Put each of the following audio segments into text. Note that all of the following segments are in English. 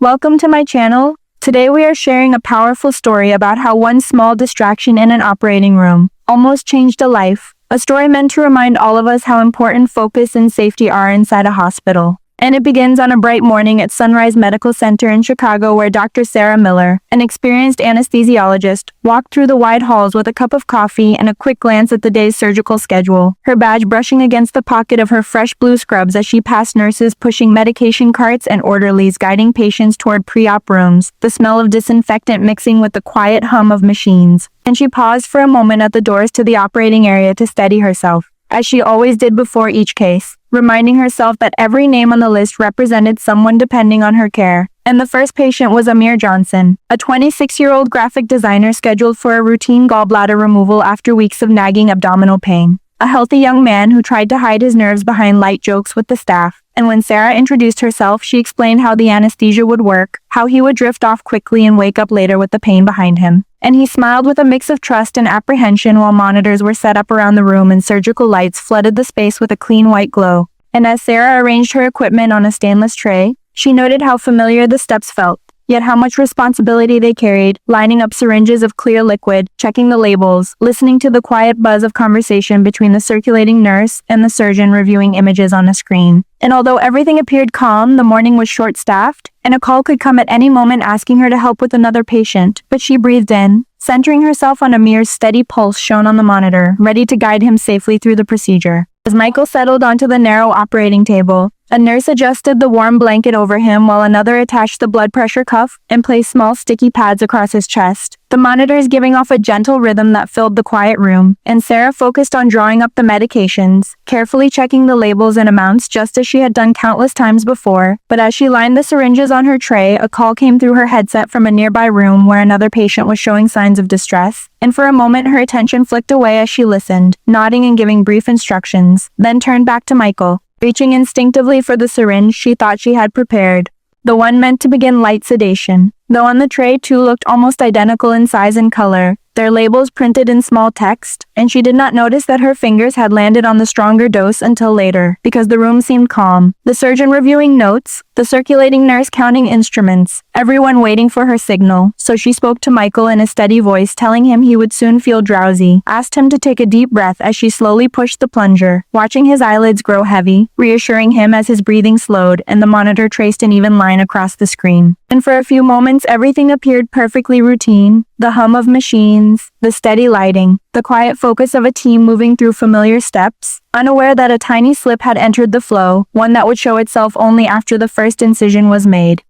Welcome to my channel. Today we are sharing a powerful story about how one small distraction in an operating room almost changed a life. A story meant to remind all of us how important focus and safety are inside a hospital. And it begins on a bright morning at Sunrise Medical Center in Chicago, where Dr. Sarah Miller, an experienced anesthesiologist, walked through the wide halls with a cup of coffee and a quick glance at the day's surgical schedule, her badge brushing against the pocket of her fresh blue scrubs as she passed nurses pushing medication carts and orderlies guiding patients toward pre-op rooms, the smell of disinfectant mixing with the quiet hum of machines. And she paused for a moment at the doors to the operating area to steady herself, as she always did before each case, reminding herself that every name on the list represented someone depending on her care. And the first patient was Amir Johnson, a 26-year-old graphic designer scheduled for a routine gallbladder removal after weeks of nagging abdominal pain. A healthy young man who tried to hide his nerves behind light jokes with the staff. And when Sarah introduced herself, she explained how the anesthesia would work, how he would drift off quickly and wake up later with the pain behind him. And he smiled with a mix of trust and apprehension while monitors were set up around the room and surgical lights flooded the space with a clean white glow. And as Sarah arranged her equipment on a stainless tray, she noted how familiar the steps felt, yet how much responsibility they carried, lining up syringes of clear liquid, checking the labels, listening to the quiet buzz of conversation between the circulating nurse and the surgeon reviewing images on a screen. And although everything appeared calm, the morning was short-staffed, and a call could come at any moment asking her to help with another patient. But she breathed in, centering herself on Amir's steady pulse shown on the monitor, ready to guide him safely through the procedure. As Michael settled onto the narrow operating table, a nurse adjusted the warm blanket over him while another attached the blood pressure cuff and placed small sticky pads across his chest, the monitors giving off a gentle rhythm that filled the quiet room. And Sarah focused on drawing up the medications, carefully checking the labels and amounts just as she had done countless times before. But as she lined the syringes on her tray, a call came through her headset from a nearby room where another patient was showing signs of distress. And for a moment her attention flicked away as she listened, nodding and giving brief instructions, then turned back to Michael, reaching instinctively for the syringe she thought she had prepared, the one meant to begin light sedation. Though on the tray two looked almost identical in size and color, their labels printed in small text, and she did not notice that her fingers had landed on the stronger dose until later, because the room seemed calm. The surgeon reviewing notes, the circulating nurse counting instruments, everyone waiting for her signal. So she spoke to Michael in a steady voice, telling him he would soon feel drowsy, asked him to take a deep breath as she slowly pushed the plunger, watching his eyelids grow heavy, reassuring him as his breathing slowed and the monitor traced an even line across the screen. And for a few moments everything appeared perfectly routine. The hum of machines, the steady lighting, the quiet focus of a team moving through familiar steps, unaware that a tiny slip had entered the flow, one that would show itself only after the first incision was made.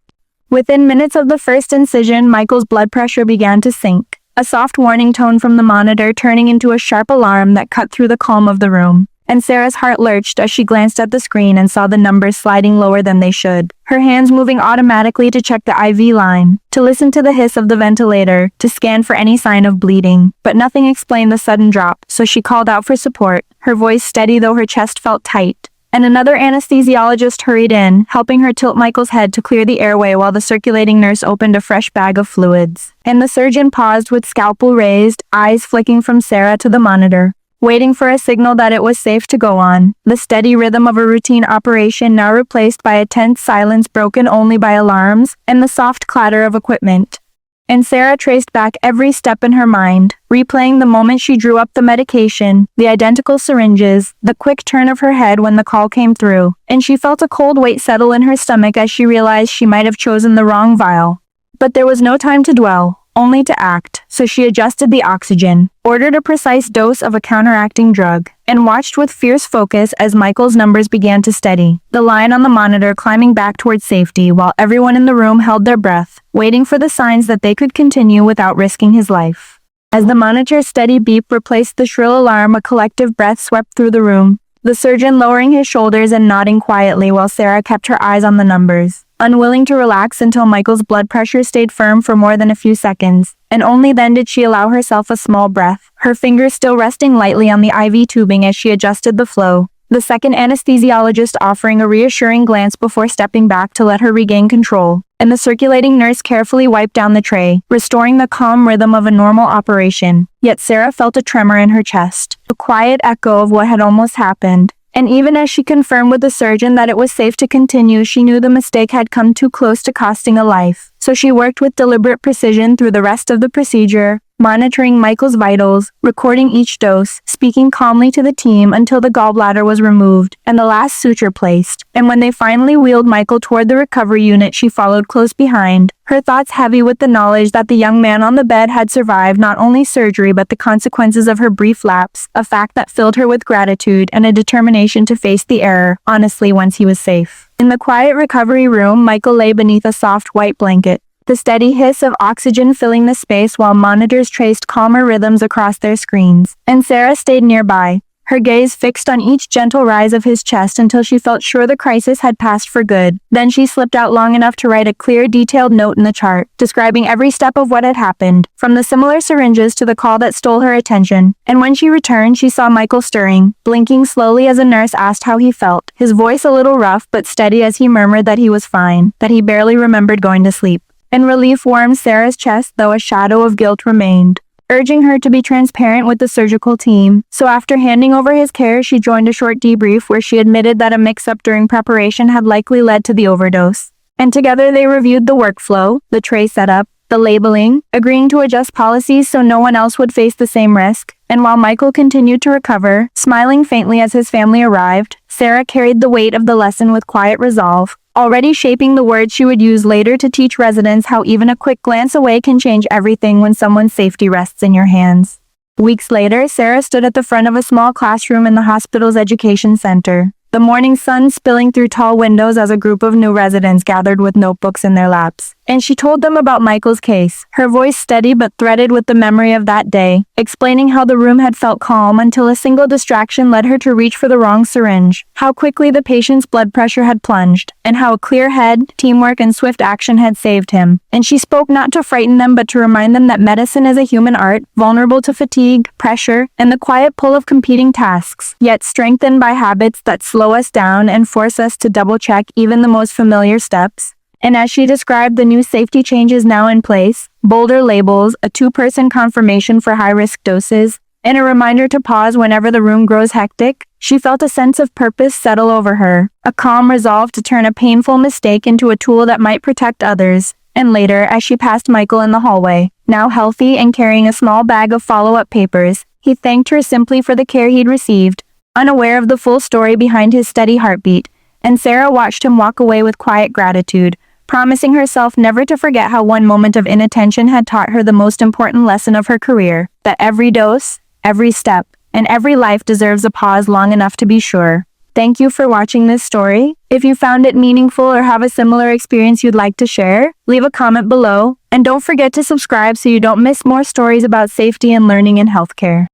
Within minutes of the first incision, Michael's blood pressure began to sink, a soft warning tone from the monitor turning into a sharp alarm that cut through the calm of the room. And Sarah's heart lurched as she glanced at the screen and saw the numbers sliding lower than they should, her hands moving automatically to check the IV line, to listen to the hiss of the ventilator, to scan for any sign of bleeding. But nothing explained the sudden drop, so she called out for support, her voice steady though her chest felt tight. And another anesthesiologist hurried in, helping her tilt Michael's head to clear the airway while the circulating nurse opened a fresh bag of fluids. And the surgeon paused with scalpel raised, eyes flicking from Sarah to the monitor, waiting for a signal that it was safe to go on. The steady rhythm of a routine operation now replaced by a tense silence broken only by alarms and the soft clatter of equipment. And Sarah traced back every step in her mind, replaying the moment she drew up the medication, the identical syringes, the quick turn of her head when the call came through. And she felt a cold weight settle in her stomach as she realized she might have chosen the wrong vial. But there was no time to dwell, only to act, so she adjusted the oxygen, ordered a precise dose of a counteracting drug, and watched with fierce focus as Michael's numbers began to steady, the line on the monitor climbing back towards safety while everyone in the room held their breath, waiting for the signs that they could continue without risking his life. As the monitor's steady beep replaced the shrill alarm, a collective breath swept through the room, the surgeon lowering his shoulders and nodding quietly while Sarah kept her eyes on the numbers, unwilling to relax until Michael's blood pressure stayed firm for more than a few seconds. And only then did she allow herself a small breath, her fingers still resting lightly on the IV tubing as she adjusted the flow, the second anesthesiologist offering a reassuring glance before stepping back to let her regain control. And the circulating nurse carefully wiped down the tray, restoring the calm rhythm of a normal operation. Yet Sarah felt a tremor in her chest, a quiet echo of what had almost happened. And even as she confirmed with the surgeon that it was safe to continue, she knew the mistake had come too close to costing a life. So she worked with deliberate precision through the rest of the procedure, monitoring Michael's vitals, recording each dose, speaking calmly to the team until the gallbladder was removed and the last suture placed. And when they finally wheeled Michael toward the recovery unit, she followed close behind, her thoughts heavy with the knowledge that the young man on the bed had survived not only surgery but the consequences of her brief lapse, a fact that filled her with gratitude and a determination to face the error, honestly, once he was safe. In the quiet recovery room, Michael lay beneath a soft white blanket, the steady hiss of oxygen filling the space while monitors traced calmer rhythms across their screens. And Sarah stayed nearby, her gaze fixed on each gentle rise of his chest until she felt sure the crisis had passed for good. Then she slipped out long enough to write a clear, detailed note in the chart, describing every step of what had happened, from the similar syringes to the call that stole her attention. And when she returned, she saw Michael stirring, blinking slowly as a nurse asked how he felt, his voice a little rough but steady as he murmured that he was fine, that he barely remembered going to sleep. And relief warmed Sarah's chest, though a shadow of guilt remained, urging her to be transparent with the surgical team. So after handing over his care, she joined a short debrief where she admitted that a mix-up during preparation had likely led to the overdose. And together they reviewed the workflow, the tray setup, the labeling, agreeing to adjust policies so no one else would face the same risk. And while Michael continued to recover, smiling faintly as his family arrived, Sarah carried the weight of the lesson with quiet resolve, already shaping the words she would use later to teach residents how even a quick glance away can change everything when someone's safety rests in your hands. Weeks later, Sarah stood at the front of a small classroom in the hospital's education center, the morning sun spilling through tall windows as a group of new residents gathered with notebooks in their laps. And she told them about Michael's case, her voice steady but threaded with the memory of that day, explaining how the room had felt calm until a single distraction led her to reach for the wrong syringe, how quickly the patient's blood pressure had plunged, and how a clear head, teamwork, and swift action had saved him. And she spoke not to frighten them but to remind them that medicine is a human art, vulnerable to fatigue, pressure, and the quiet pull of competing tasks, yet strengthened by habits that slow us down and force us to double-check even the most familiar steps. And as she described the new safety changes now in place, bolder labels, a 2-person confirmation for high-risk doses, and a reminder to pause whenever the room grows hectic, she felt a sense of purpose settle over her, a calm resolve to turn a painful mistake into a tool that might protect others. And later, as she passed Michael in the hallway, now healthy and carrying a small bag of follow-up papers, he thanked her simply for the care he'd received, unaware of the full story behind his steady heartbeat. And Sarah watched him walk away with quiet gratitude, promising herself never to forget how one moment of inattention had taught her the most important lesson of her career, that every dose, every step, and every life deserves a pause long enough to be sure. Thank you for watching this story. If you found it meaningful or have a similar experience you'd like to share, leave a comment below, and don't forget to subscribe so you don't miss more stories about safety and learning in healthcare.